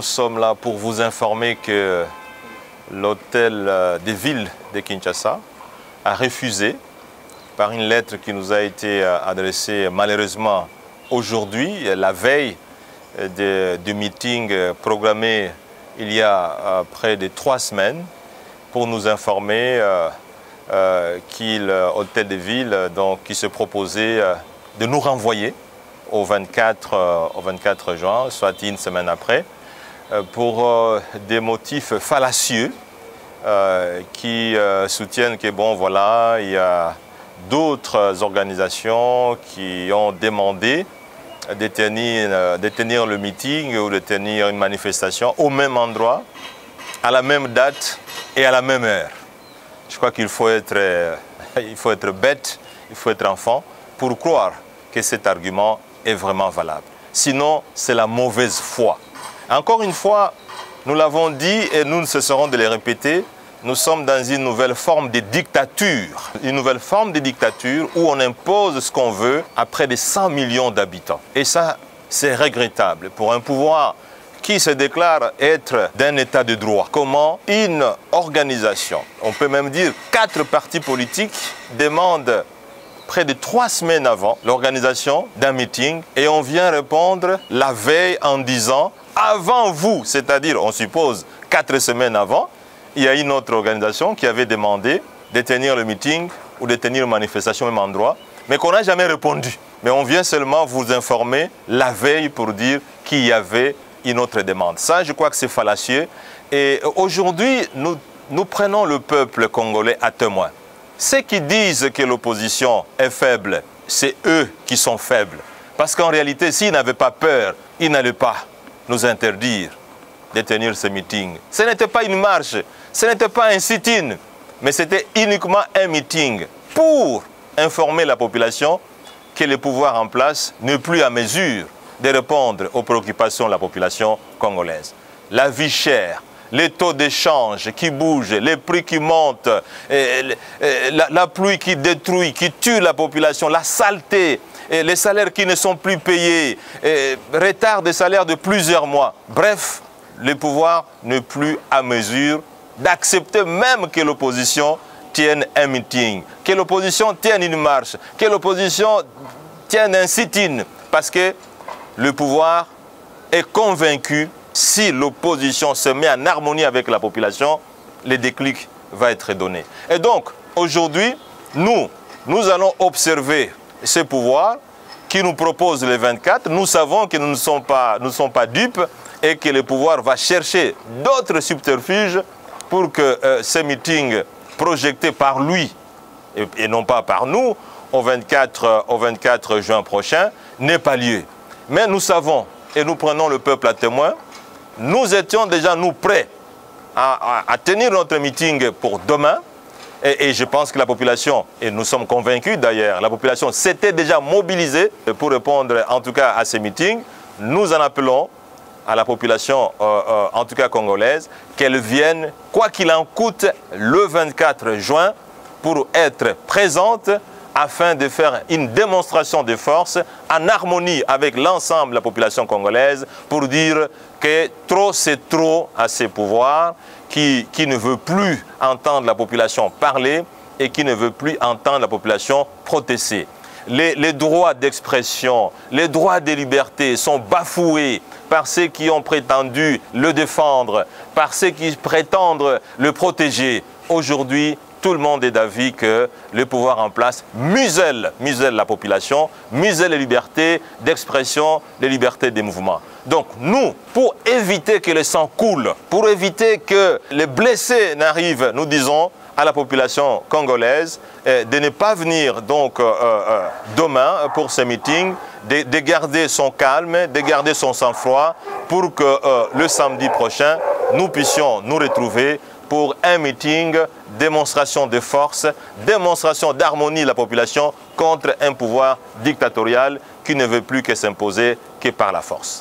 nous sommes là pour vous informer que l'hôtel de ville de Kinshasa a refusé, par une lettre qui nous a été adressée malheureusement aujourd'hui, la veille du meeting programmé il y a près de 3 semaines, pour nous informer qu'il hôtel de ville qui se proposait de nous renvoyer au 24 juin, soit une semaine après, pour des motifs fallacieux qui soutiennent que bon voilà, il y a d'autres organisations qui ont demandé de tenir le meeting ou de tenir une manifestation au même endroit, à la même date et à la même heure. Je crois qu'il faut être bête, il faut être enfant pour croire que cet argument est vraiment valable. Sinon, c'est la mauvaise foi. Encore une fois, nous l'avons dit et nous ne cesserons de le répéter, nous sommes dans une nouvelle forme de dictature. Une nouvelle forme de dictature où on impose ce qu'on veut à près de 100 millions d'habitants. Et ça, c'est regrettable pour un pouvoir qui se déclare être d'un état de droit. Comment une organisation, on peut même dire 4 partis politiques, demandent près de 3 semaines avant l'organisation d'un meeting et on vient répondre la veille en disant avant vous, c'est-à-dire on suppose 4 semaines avant, il y a une autre organisation qui avait demandé de tenir le meeting ou de tenir une manifestation au même endroit, mais qu'on n'a jamais répondu. Mais on vient seulement vous informer la veille pour dire qu'il y avait une autre demande. Ça, je crois que c'est fallacieux. Et aujourd'hui, nous prenons le peuple congolais à témoin. Ceux qui disent que l'opposition est faible, c'est eux qui sont faibles. Parce qu'en réalité, s'ils n'avaient pas peur, ils n'allaient pas nous interdire de tenir ce meeting. Ce n'était pas une marche, ce n'était pas un sit-in, mais c'était uniquement un meeting pour informer la population que le pouvoir en place n'est plus à mesure de répondre aux préoccupations de la population congolaise. La vie chère, les taux d'échange qui bougent, les prix qui montent, la pluie qui détruit, qui tue la population, la saleté, les salaires qui ne sont plus payés, retard des salaires de plusieurs mois. Bref, le pouvoir n'est plus à mesure d'accepter même que l'opposition tienne un meeting, que l'opposition tienne une marche, que l'opposition tienne un sit-in, parce que le pouvoir est convaincu, si l'opposition se met en harmonie avec la population, le déclic va être donné. Et donc, aujourd'hui, nous allons observer ce pouvoir qui nous propose le 24. Nous savons que nous ne sommes pas dupes et que le pouvoir va chercher d'autres subterfuges pour que ce meeting projeté par lui et non pas par nous au 24 juin prochain n'ait pas lieu. Mais nous savons, et nous prenons le peuple à témoin, nous étions déjà prêts à tenir notre meeting pour demain. Et je pense que la population, et nous sommes convaincus d'ailleurs, la population s'était déjà mobilisée pour répondre en tout cas à ces meetings. Nous en appelons à la population, en tout cas congolaise, qu'elle vienne, quoi qu'il en coûte, le 24 juin pour être présente afin de faire une démonstration de force en harmonie avec l'ensemble de la population congolaise pour dire que trop c'est trop à ces pouvoirs qui ne veut plus entendre la population parler et qui ne veut plus entendre la population protester. Les droits d'expression, les droits de liberté sont bafoués par ceux qui ont prétendu le défendre, par ceux qui prétendent le protéger. Aujourd'hui, tout le monde est d'avis que le pouvoir en place muselle la population, muselle les libertés d'expression, les libertés des mouvements. Donc nous, pour éviter que le sang coule, pour éviter que les blessés n'arrivent, nous disons à la population congolaise de ne pas venir donc demain pour ce meeting, de garder son calme, de garder son sang-froid pour que le samedi prochain, nous puissions nous retrouver pour un meeting, démonstration de force, démonstration d'harmonie de la population contre un pouvoir dictatorial qui ne veut plus que s'imposer que par la force.